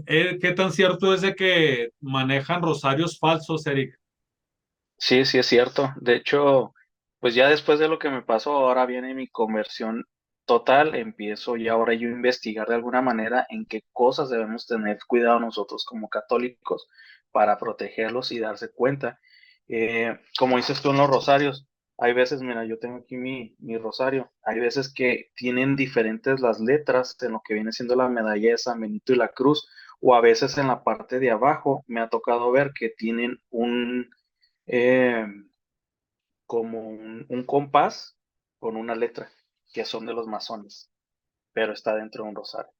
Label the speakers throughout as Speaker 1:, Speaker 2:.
Speaker 1: ¿Qué tan cierto es de que manejan rosarios falsos, Eric?
Speaker 2: Sí, sí es cierto. De hecho, pues ya después de lo que me pasó, ahora viene mi conversión total. Empiezo y ahora yo a investigar de alguna manera en qué cosas debemos tener cuidado nosotros como católicos para protegerlos y darse cuenta. Como dices tú en los rosarios, hay veces, mira, yo tengo aquí mi rosario, hay veces que tienen diferentes las letras en lo que viene siendo la medalla de San Benito y la cruz, o a veces en la parte de abajo me ha tocado ver que tienen eh, como un compás con una letra, que son de los masones, pero está dentro de un rosario.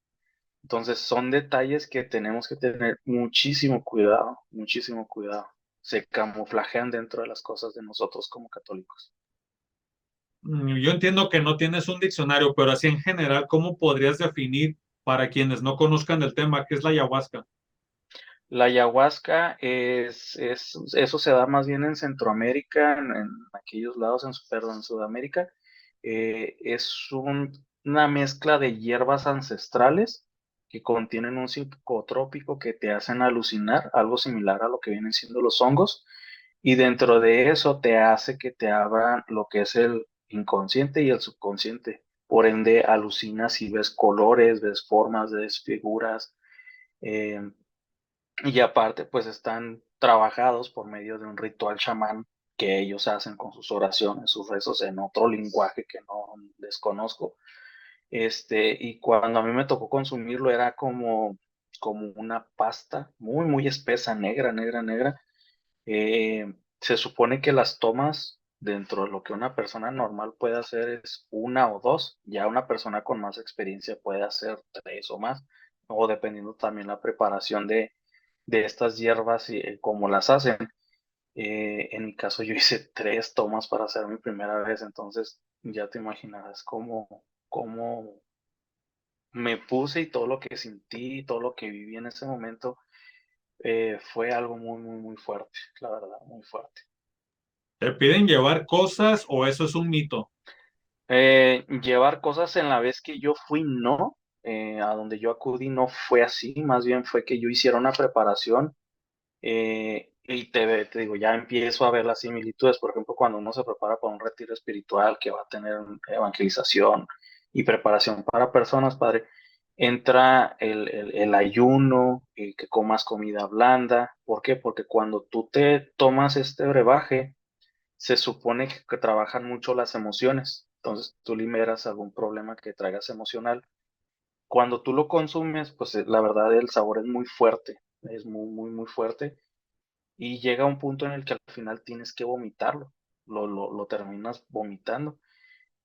Speaker 2: Entonces son detalles que tenemos que tener muchísimo cuidado, muchísimo cuidado. Se camuflajean dentro de las cosas de nosotros como católicos.
Speaker 1: Yo entiendo que no tienes un diccionario, pero así en general, ¿cómo podrías definir para quienes no conozcan el tema qué es la ayahuasca?
Speaker 2: La ayahuasca eso se da más bien en Centroamérica, en aquellos lados, perdón, en Sudamérica. Es una mezcla de hierbas ancestrales que contienen un psicotrópico que te hacen alucinar, algo similar a lo que vienen siendo los hongos, y dentro de eso te hace que te abran lo que es el inconsciente y el subconsciente. Por ende, alucinas y ves colores, ves formas, ves figuras. eh, y aparte, pues están trabajados por medio de un ritual chamán que ellos hacen con sus oraciones, sus rezos en otro lenguaje que no desconozco. Y cuando a mí me tocó consumirlo era como una pasta muy, muy espesa, negra, negra, negra. Se supone que las tomas dentro de lo que una persona normal puede hacer es una o dos, ya una persona con más experiencia puede hacer tres o más, o dependiendo también la preparación de estas hierbas y cómo las hacen. En mi caso yo hice tres tomas para hacer mi primera vez, entonces ya te imaginarás cómo me puse y todo lo que sentí, todo lo que viví en ese momento, fue algo muy, muy, muy fuerte, la verdad, muy fuerte.
Speaker 1: ¿Te piden llevar cosas o eso es un mito?
Speaker 2: Llevar cosas en la vez que yo fui, no. A donde yo acudí no fue así, más bien fue que yo hiciera una preparación. Y te digo, ya empiezo a ver las similitudes, por ejemplo, cuando uno se prepara para un retiro espiritual que va a tener evangelización y preparación para personas, padre, entra el ayuno, que comas comida blanda. ¿Por qué? Porque cuando tú te tomas este brebaje, se supone que trabajan mucho las emociones. Entonces tú liberas algún problema que traigas emocional. Cuando tú lo consumes, pues la verdad el sabor es muy fuerte, es muy, muy, muy fuerte y llega un punto en el que al final tienes que vomitarlo, lo terminas vomitando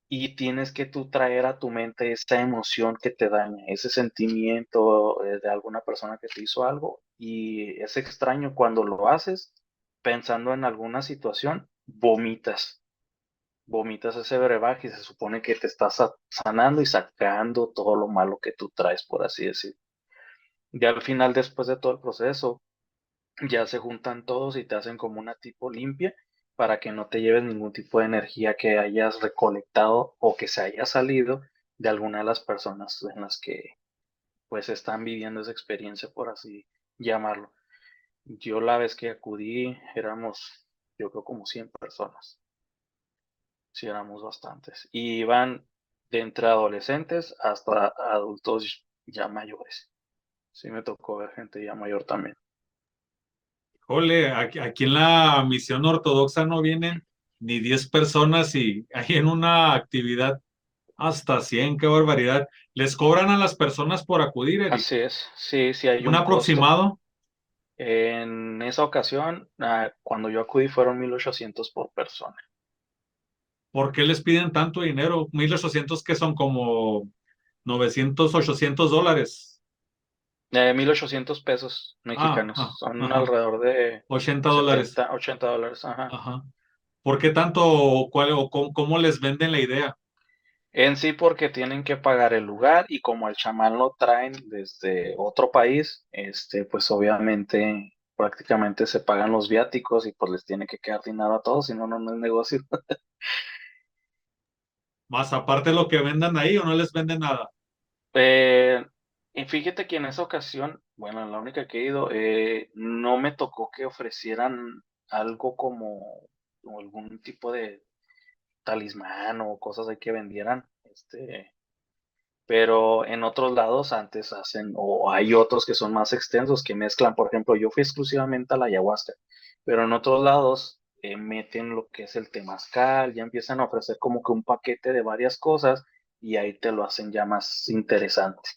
Speaker 2: y tienes que tú traer a tu mente esa emoción que te daña, ese sentimiento de alguna persona que te hizo algo y es extraño cuando lo haces pensando en alguna situación, vomitas ese brebaje y se supone que te estás sanando y sacando todo lo malo que tú traes, por así decir. Ya al final, después de todo el proceso, ya se juntan todos y te hacen como una tipo limpia para que no te lleves ningún tipo de energía que hayas recolectado o que se haya salido de alguna de las personas en las que pues están viviendo esa experiencia, por así llamarlo. Yo la vez que acudí éramos, yo creo como 100 personas, sí éramos bastantes, y iban de entre adolescentes hasta adultos ya mayores. Sí me tocó ver gente ya mayor también.
Speaker 1: Ole, aquí en la misión ortodoxa no vienen ni 10 personas y hay en una actividad hasta 100, qué barbaridad. ¿Les cobran a las personas por acudir, Eric?
Speaker 2: Así es, sí, sí hay
Speaker 1: ¿Un
Speaker 2: un costo.
Speaker 1: aproximado?
Speaker 2: En esa ocasión, cuando yo acudí, fueron 1,800 por persona.
Speaker 1: ¿Por qué les piden tanto dinero? 1,800 que son como 900, $800.
Speaker 2: 1,800 pesos mexicanos. Son
Speaker 1: Ajá,
Speaker 2: alrededor de
Speaker 1: $80.
Speaker 2: 70, $80. Ajá.
Speaker 1: Ajá. ¿Por qué tanto o cuál o cómo les venden la idea?
Speaker 2: En sí, porque tienen que pagar el lugar y como el chamán lo traen desde otro país, pues obviamente prácticamente se pagan los viáticos y pues les tiene que quedar dinero a todos, si no, no es negocio.
Speaker 1: Más aparte lo que vendan ahí o no les venden nada.
Speaker 2: Y fíjate que en esa ocasión, bueno, la única que he ido, no me tocó que ofrecieran algo como algún tipo de talismán o cosas ahí que vendieran, pero en otros lados antes hacen, o hay otros que son más extensos que mezclan, por ejemplo, yo fui exclusivamente a la ayahuasca, pero en otros lados meten lo que es el temazcal, ya empiezan a ofrecer como que un paquete de varias cosas y ahí te lo hacen ya más interesante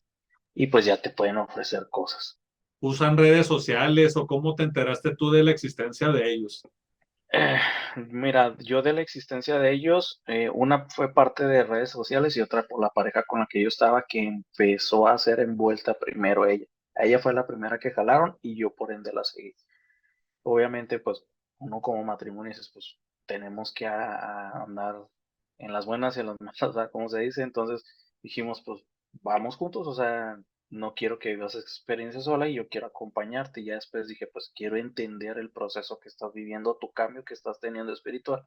Speaker 2: y pues ya te pueden ofrecer cosas.
Speaker 1: ¿Usan redes sociales o cómo te enteraste tú de la existencia de ellos?
Speaker 2: Eh, Mira, yo de la existencia de ellos, una fue parte de redes sociales y otra por la pareja con la que yo estaba que empezó a ser envuelta primero ella. Ella fue la primera que jalaron y yo por ende la seguí. Obviamente, pues uno como matrimonio dices, pues tenemos que a andar en las buenas y en las malas, ¿verdad? Como se dice. Entonces dijimos, pues vamos juntos, o sea, no quiero que vivas experiencia sola y yo quiero acompañarte. Y ya después dije, pues quiero entender el proceso que estás viviendo, tu cambio que estás teniendo espiritual.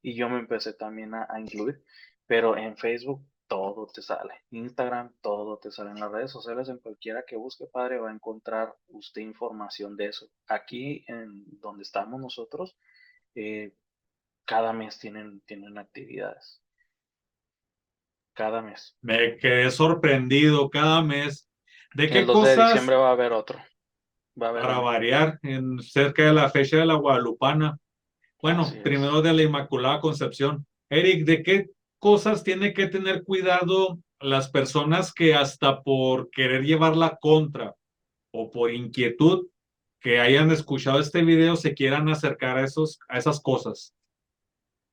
Speaker 2: Y yo me empecé también a incluir, pero en Facebook todo te sale, Instagram todo te sale, en las redes sociales, en cualquiera que busque, padre, va a encontrar usted información de eso. Aquí en donde estamos nosotros, eh, cada mes tienen actividades, cada mes.
Speaker 1: Me quedé sorprendido cada mes. ¿De
Speaker 2: El
Speaker 1: qué
Speaker 2: 2 de
Speaker 1: cosas,
Speaker 2: diciembre va a haber otro, va a haber
Speaker 1: para
Speaker 2: uno.
Speaker 1: variar, en cerca de la fecha de la Guadalupana?
Speaker 2: Así
Speaker 1: Bueno,
Speaker 2: es.
Speaker 1: primero de la Inmaculada Concepción. Eric, ¿de qué cosas tiene que tener cuidado las personas que hasta por querer llevar la contra o por inquietud que hayan escuchado este video se quieran acercar a esas cosas?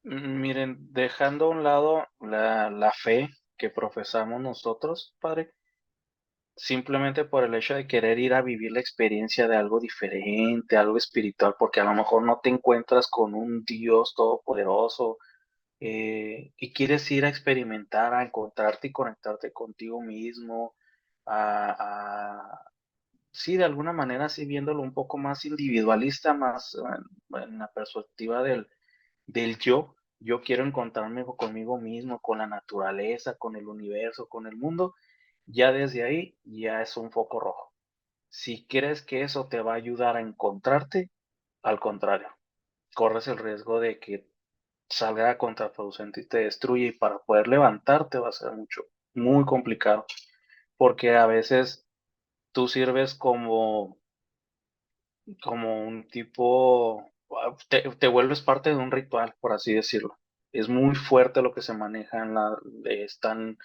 Speaker 2: Miren, dejando a un lado la fe que profesamos nosotros, padre, simplemente por el hecho de querer ir a vivir la experiencia de algo diferente, algo espiritual, porque a lo mejor no te encuentras con un Dios todopoderoso y quieres ir a experimentar, a encontrarte y conectarte contigo mismo, sí, de alguna manera, sí viéndolo un poco más individualista, más en la perspectiva del yo. Yo quiero encontrarme conmigo mismo, con la naturaleza, con el universo, con el mundo. Ya desde ahí ya es un foco rojo. Si crees que eso te va a ayudar a encontrarte, al contrario, corres el riesgo de que salga contraproducente y te destruya y para poder levantarte va a ser mucho, muy complicado, porque a veces tú sirves como un tipo, te vuelves parte de un ritual, por así decirlo. Es muy fuerte lo que se maneja están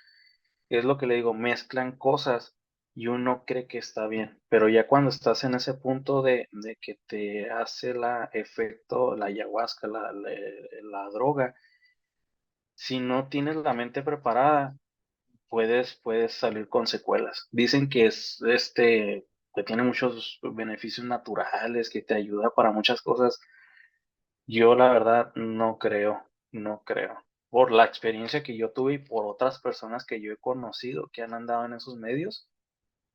Speaker 2: es lo que le digo, mezclan cosas y uno cree que está bien, pero ya cuando estás en ese punto de que te hace la efecto, la ayahuasca, la droga, si no tienes la mente preparada, puedes salir con secuelas. Dicen que que tiene muchos beneficios naturales, que te ayuda para muchas cosas. Yo la verdad no creo, no creo. Por la experiencia que yo tuve y por otras personas que yo he conocido que han andado en esos medios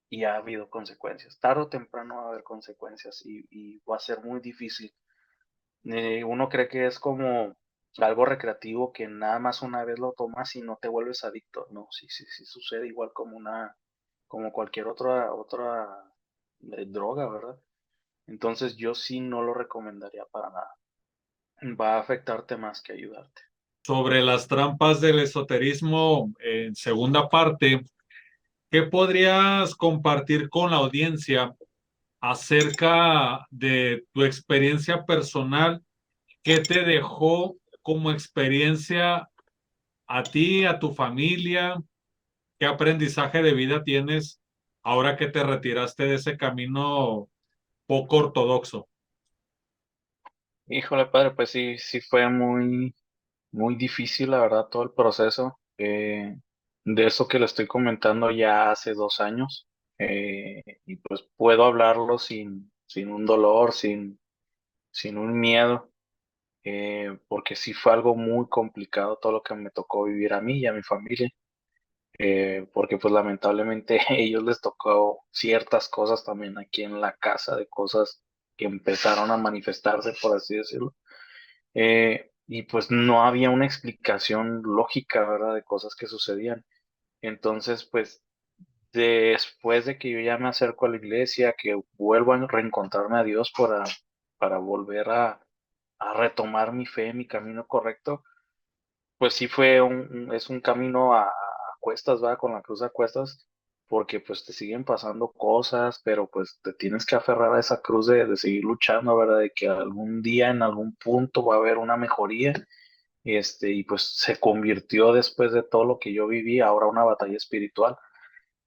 Speaker 2: y ha habido consecuencias. Tarde o temprano va a haber consecuencias y va a ser muy difícil. Uno cree que es como algo recreativo que nada más una vez lo tomas y no te vuelves adicto. No, sí, sí, sí sucede igual como cualquier otra droga, ¿verdad? Entonces yo sí no lo recomendaría para nada. Va a afectarte más que ayudarte.
Speaker 1: Sobre las trampas del esoterismo, en segunda parte, ¿qué podrías compartir con la audiencia acerca de tu experiencia personal? ¿Qué te dejó como experiencia a ti, a tu familia? ¿Qué aprendizaje de vida tienes ahora que te retiraste de ese camino poco ortodoxo?
Speaker 2: Híjole, padre, pues sí, sí fue muy difícil, la verdad, todo el proceso. De eso que le estoy comentando ya hace 2 años. Y pues puedo hablarlo sin un dolor, sin un miedo, porque sí fue algo muy complicado todo lo que me tocó vivir a mí y a mi familia. Porque pues lamentablemente a ellos les tocó ciertas cosas también aquí en la casa, de cosas que empezaron a manifestarse, por así decirlo. Y pues no había una explicación lógica, ¿verdad? De cosas que sucedían. Entonces, pues después de que yo ya me acerco a la iglesia, que vuelvo a reencontrarme a Dios para volver a retomar mi fe, mi camino correcto, pues sí fue es un camino a cuestas, va, con la cruz a cuestas, porque pues te siguen pasando cosas, pero pues te tienes que aferrar a esa cruz de seguir luchando, ¿verdad? De que algún día, en algún punto va a haber una mejoría, y pues se convirtió después de todo lo que yo viví, ahora una batalla espiritual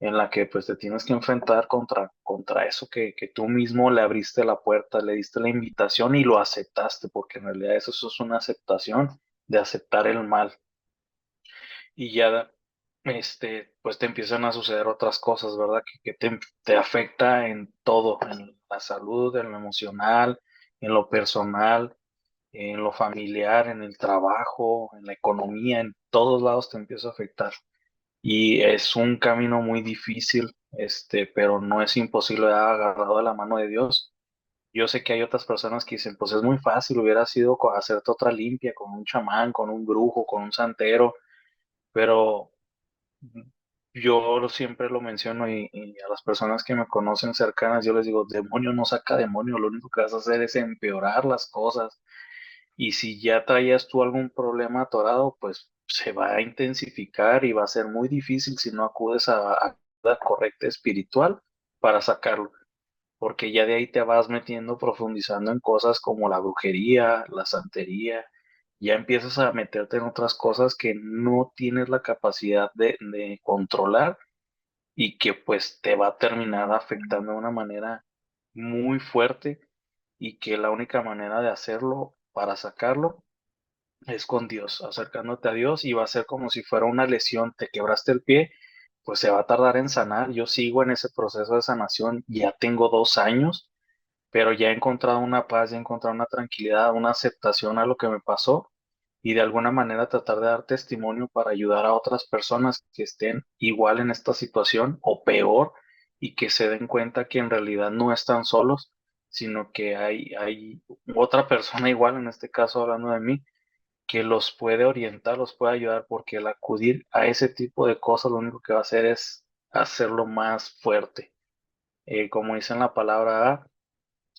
Speaker 2: en la que pues te tienes que enfrentar contra eso que tú mismo le abriste la puerta, le diste la invitación y lo aceptaste, porque en realidad eso es una aceptación de aceptar el mal. Y ya, pues te empiezan a suceder otras cosas, ¿verdad? Que te afecta en todo, en la salud, en lo emocional, en lo personal, en lo familiar, en el trabajo, en la economía, en todos lados te empieza a afectar. Y es un camino muy difícil, pero no es imposible haber agarrado de la mano de Dios. Yo sé que hay otras personas que dicen, pues es muy fácil, hubiera sido hacerte otra limpia con un chamán, con un brujo, con un santero, pero yo siempre lo menciono y a las personas que me conocen cercanas, yo les digo, demonio no saca demonio, lo único que vas a hacer es empeorar las cosas. Y si ya traías tú algún problema atorado, pues se va a intensificar y va a ser muy difícil si no acudes a la correcta espiritual para sacarlo, porque ya de ahí te vas metiendo, profundizando en cosas como la brujería, la santería, ya empiezas a meterte en otras cosas que no tienes la capacidad de controlar y que pues te va a terminar afectando de una manera muy fuerte y que la única manera de hacerlo para sacarlo es con Dios, acercándote a Dios y va a ser como si fuera una lesión, te quebraste el pie, pues se va a tardar en sanar. Yo sigo en ese proceso de sanación, ya tengo 2 años, pero ya he encontrado una paz, ya he encontrado una tranquilidad, una aceptación a lo que me pasó y de alguna manera tratar de dar testimonio para ayudar a otras personas que estén igual en esta situación o peor y que se den cuenta que en realidad no están solos, sino que hay otra persona igual, en este caso hablando de mí, que los puede orientar, los puede ayudar, porque el acudir a ese tipo de cosas lo único que va a hacer es hacerlo más fuerte. Como dice en la palabra A,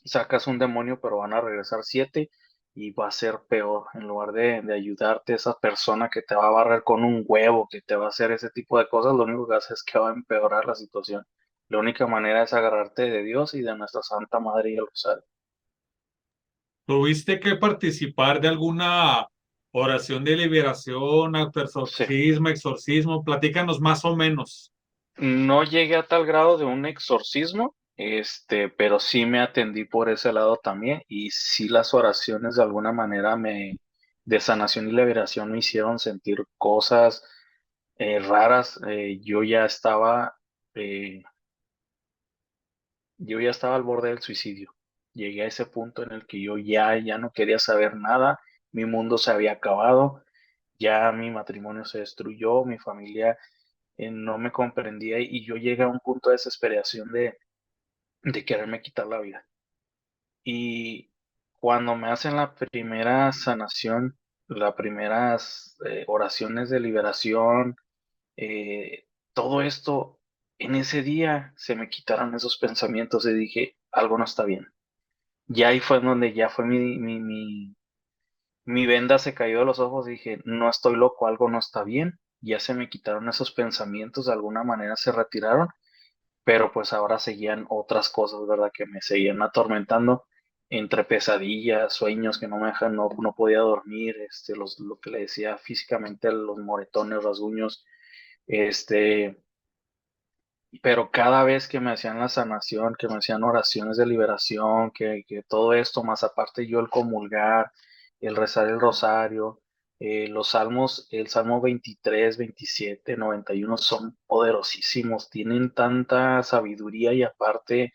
Speaker 2: sacas un demonio, pero van a regresar 7 y va a ser peor. En lugar de ayudarte, esa persona que te va a barrer con un huevo, que te va a hacer ese tipo de cosas, lo único que hace es que va a empeorar la situación. La única manera es agarrarte de Dios y de nuestra Santa Madre y el Rosario.
Speaker 1: ¿Tuviste que participar de alguna oración de liberación,
Speaker 2: Sí.
Speaker 1: autoexorcismo, exorcismo? Platícanos más o menos.
Speaker 2: No llegué a tal grado de un exorcismo, pero sí me atendí por ese lado también y sí las oraciones de alguna manera de sanación y liberación me hicieron sentir cosas raras. Eh, yo ya estaba al borde del suicidio. Llegué a ese punto en el que yo ya no quería saber nada, mi mundo se había acabado, ya mi matrimonio se destruyó, mi familia no me comprendía y yo llegué a un punto de desesperación de quererme quitar la vida. Y cuando me hacen la primera sanación, las primeras oraciones de liberación, todo esto, en ese día se me quitaron esos pensamientos y dije, algo no está bien. Ya ahí fue en donde ya fue mi venda se cayó de los ojos, dije, no estoy loco, algo no está bien. Ya se me quitaron esos pensamientos, de alguna manera se retiraron, pero pues ahora seguían otras cosas, ¿verdad? Que me seguían atormentando entre pesadillas, sueños que no me dejan, no podía dormir, lo que le decía físicamente, los moretones, rasguños, este, pero cada vez que me hacían la sanación, que me hacían oraciones de liberación, que todo esto, más aparte yo el comulgar, el rezar el rosario, los salmos, el salmo 23, 27, 91 son poderosísimos, tienen tanta sabiduría y aparte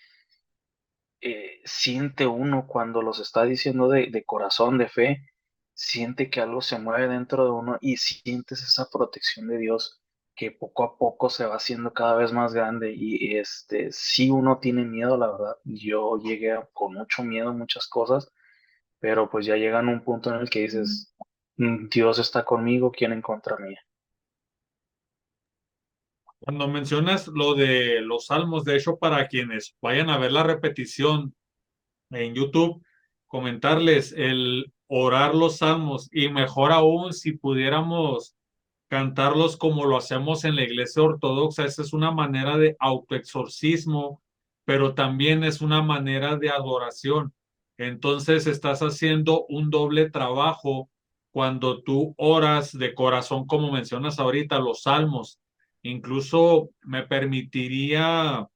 Speaker 2: siente uno cuando los está diciendo de corazón, de fe, siente que algo se mueve dentro de uno y sientes esa protección de Dios que poco a poco se va haciendo cada vez más grande y sí uno tiene miedo, la verdad. Yo llegué con mucho miedo a muchas cosas, pero pues ya llegan a un punto en el que dices, Dios está conmigo, ¿quién en contra mía?".
Speaker 1: Cuando mencionas lo de los salmos, de hecho, para quienes vayan a ver la repetición en YouTube, comentarles el orar los salmos y mejor aún si pudiéramos cantarlos como lo hacemos en la iglesia ortodoxa. Esa es una manera de autoexorcismo, pero también es una manera de adoración. Entonces estás haciendo un doble trabajo cuando tú oras de corazón, como mencionas ahorita, los salmos. Incluso me permitiría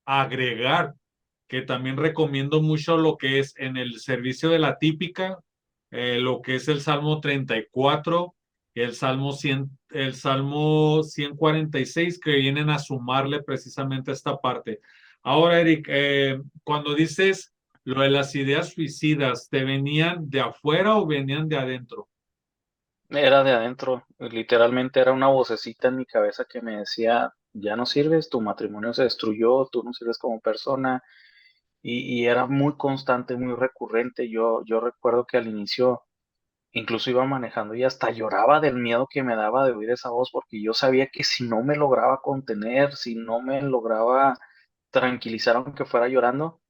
Speaker 1: agregar que también recomiendo mucho lo que es en el servicio de la típica, lo que es el Salmo 34 y el Salmo 146 que vienen a sumarle precisamente esta parte. Ahora, Eric, cuando dices lo de las ideas suicidas, ¿te venían de afuera o venían de adentro?
Speaker 2: Era de adentro, literalmente era una vocecita en mi cabeza que me decía, ya no sirves, tu matrimonio se destruyó, tú no sirves como persona, y era muy constante, muy recurrente. Yo recuerdo que al inicio incluso iba manejando y hasta lloraba del miedo que me daba de oír esa voz, porque yo sabía que si no me lograba contener, si no me lograba tranquilizar aunque fuera llorando,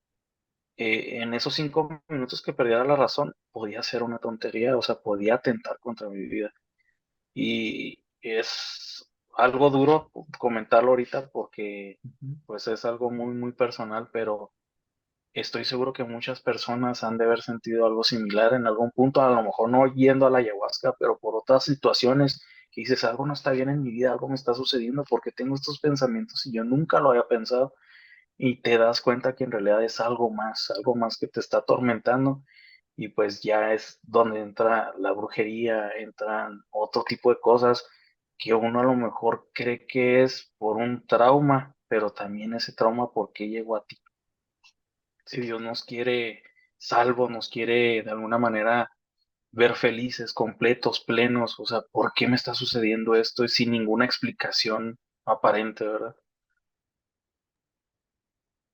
Speaker 2: en esos 5 minutos que perdiera la razón, podía ser una tontería, o sea, podía atentar contra mi vida. Y es algo duro comentarlo ahorita porque
Speaker 1: Ujú.
Speaker 2: pues es algo muy, muy personal, pero estoy seguro que muchas personas han de haber sentido algo similar en algún punto, a lo mejor no yendo a la ayahuasca, pero por otras situaciones que dices, algo no está bien en mi vida, algo me está sucediendo porque tengo estos pensamientos y yo nunca lo había pensado, y te das cuenta que en realidad es algo más que te está atormentando, y pues ya es donde entra la brujería, entran otro tipo de cosas que uno a lo mejor cree que es por un trauma, pero también ese trauma, ¿por qué llegó a ti? Si Dios nos quiere salvos, nos quiere de alguna manera ver felices, completos, plenos, o sea, ¿por qué me está sucediendo esto sin ninguna explicación aparente, verdad?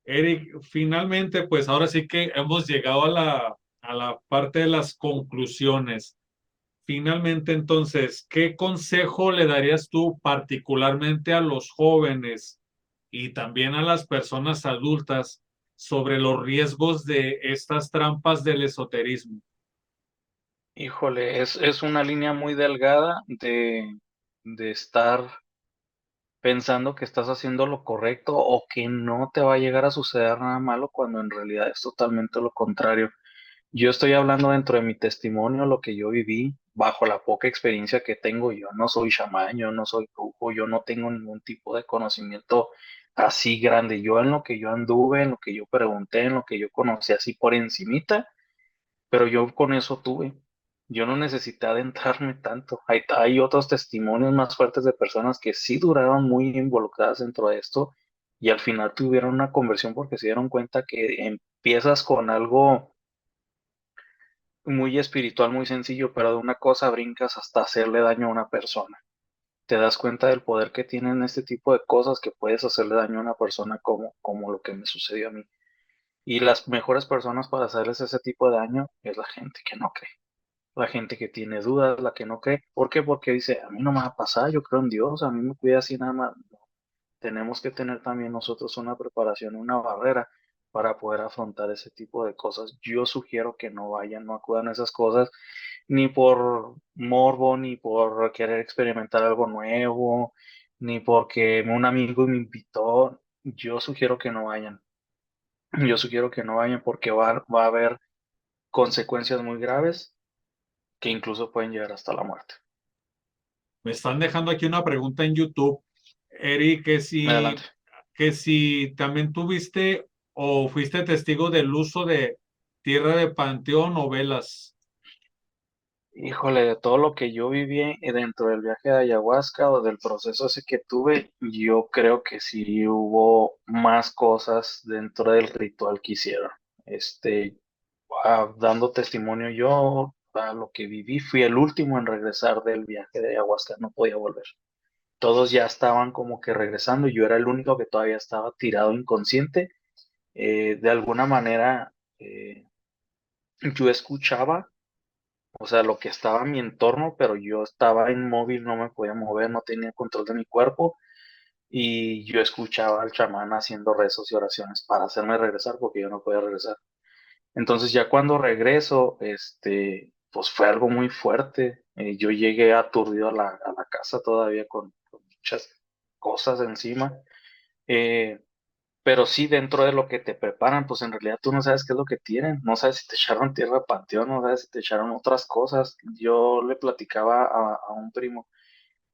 Speaker 1: Eric, finalmente, pues ahora sí que hemos llegado a la parte de las conclusiones. Finalmente, entonces, ¿qué consejo le darías tú particularmente a los jóvenes y también a las personas adultas sobre los riesgos de estas trampas del esoterismo?
Speaker 2: Híjole, es una línea muy delgada de estar pensando que estás haciendo lo correcto o que no te va a llegar a suceder nada malo cuando en realidad es totalmente lo contrario. Yo estoy hablando dentro de mi testimonio, lo que yo viví, bajo la poca experiencia que tengo. Yo no soy chamán, yo no soy brujo, yo no tengo ningún tipo de conocimiento así grande. Yo en lo que yo anduve, en lo que yo pregunté, en lo que yo conocí así por encimita, pero yo con eso tuve. Yo no necesité adentrarme tanto. Hay otros testimonios más fuertes de personas que sí duraron muy involucradas dentro de esto y al final tuvieron una conversión porque se dieron cuenta que empiezas con algo muy espiritual, muy sencillo, pero de una cosa brincas hasta hacerle daño a una persona. Te das cuenta del poder que tienen este tipo de cosas, que puedes hacerle daño a una persona como lo que me sucedió a mí. Y las mejores personas para hacerles ese tipo de daño es la gente que no cree. La gente que tiene dudas, la que no cree. ¿Por qué? Porque dice, a mí no me va a pasar, yo creo en Dios, a mí me cuida así nada más. Tenemos que tener también nosotros una preparación, una barrera para poder afrontar ese tipo de cosas. Yo sugiero que no vayan, no acudan a esas cosas, ni por morbo, ni por querer experimentar algo nuevo, ni porque un amigo me invitó. Yo sugiero que no vayan. Yo sugiero que no vayan porque va a haber consecuencias muy graves que incluso pueden llegar hasta la muerte.
Speaker 1: Me están dejando aquí una pregunta en YouTube, Eric,
Speaker 2: Adelante.
Speaker 1: que si también tuviste o fuiste testigo del uso de tierra de panteón o velas.
Speaker 2: Híjole, de todo lo que yo viví dentro del viaje de ayahuasca o del proceso ese que tuve, yo creo que sí hubo más cosas dentro del ritual que hicieron. Este, dando testimonio yo a lo que viví, fui el último en regresar del viaje de ayahuasca, no podía volver. Todos ya estaban como que regresando y yo era el único que todavía estaba tirado inconsciente. De alguna manera, yo escuchaba, o sea, lo que estaba en mi entorno, pero yo estaba inmóvil, no me podía mover, no tenía control de mi cuerpo, y yo escuchaba al chamán haciendo rezos y oraciones para hacerme regresar porque yo no podía regresar. Entonces ya cuando regreso, pues fue algo muy fuerte. Yo llegué aturdido a la casa todavía con muchas cosas encima. Eh, pero sí, dentro de lo que te preparan, pues en realidad tú no sabes qué es lo que tienen. No sabes si te echaron tierra de panteón, no sabes si te echaron otras cosas. Yo le platicaba a un primo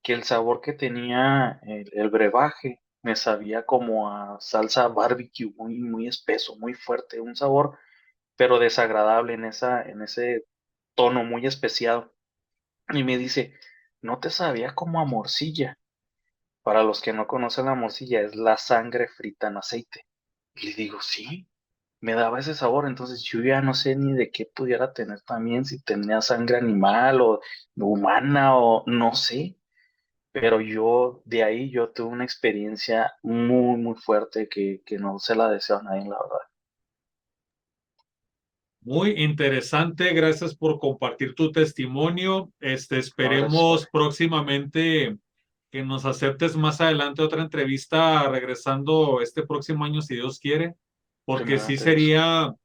Speaker 2: que el sabor que tenía el brebaje me sabía como a salsa barbecue, muy, muy espeso, muy fuerte, un sabor pero desagradable en ese tono muy especiado. Y me dice, ¿no te sabía como a morcilla? Para los que no conocen la morcilla, es la sangre frita en aceite. Y le digo, sí, me daba ese sabor, entonces yo ya no sé ni de qué pudiera tener también, si tenía sangre animal o humana o no sé, pero yo de ahí yo tuve una experiencia muy, muy fuerte que no se la deseo a nadie, la verdad.
Speaker 1: Muy interesante, gracias por compartir tu testimonio.
Speaker 2: No, gracias, padre.
Speaker 1: Esperemos próximamente que nos aceptes más adelante otra entrevista regresando este próximo año, si Dios quiere, porque
Speaker 2: Primeramente Dios.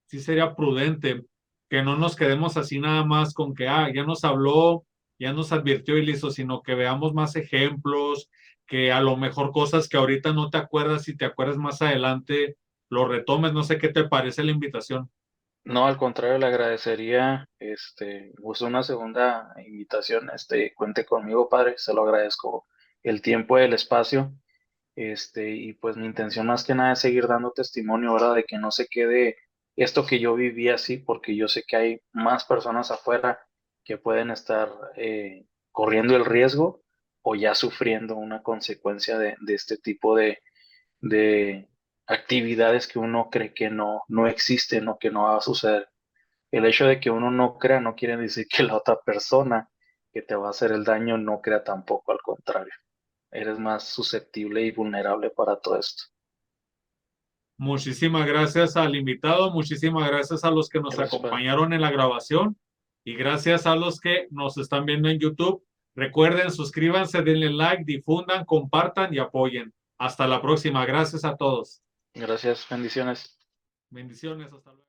Speaker 1: sí sería prudente que no nos quedemos así nada más con que, ya nos habló, ya nos advirtió y listo, sino que veamos más ejemplos, que a lo mejor cosas que ahorita no te acuerdas y te acuerdas más adelante, lo retomes. No sé qué te parece la invitación.
Speaker 2: No, al contrario, le agradecería, pues una segunda invitación, cuente conmigo, padre, se lo agradezco el tiempo y el espacio, y pues mi intención más que nada es seguir dando testimonio, ¿verdad? De que no se quede esto que yo viví así, porque yo sé que hay más personas afuera que pueden estar corriendo el riesgo o ya sufriendo una consecuencia de este tipo de actividades que uno cree que no existen o que no va a suceder. El hecho de que uno no crea no quiere decir que la otra persona que te va a hacer el daño no crea tampoco, al contrario. Eres más susceptible y vulnerable para todo esto.
Speaker 1: Muchísimas gracias al invitado, muchísimas gracias a los que nos
Speaker 2: Gracias, padre.
Speaker 1: acompañaron en la grabación y gracias a los que nos están viendo en YouTube. Recuerden, suscríbanse, denle like, difundan, compartan y apoyen. Hasta la próxima. Gracias a todos.
Speaker 2: Gracias, bendiciones.
Speaker 1: Bendiciones. Hasta luego.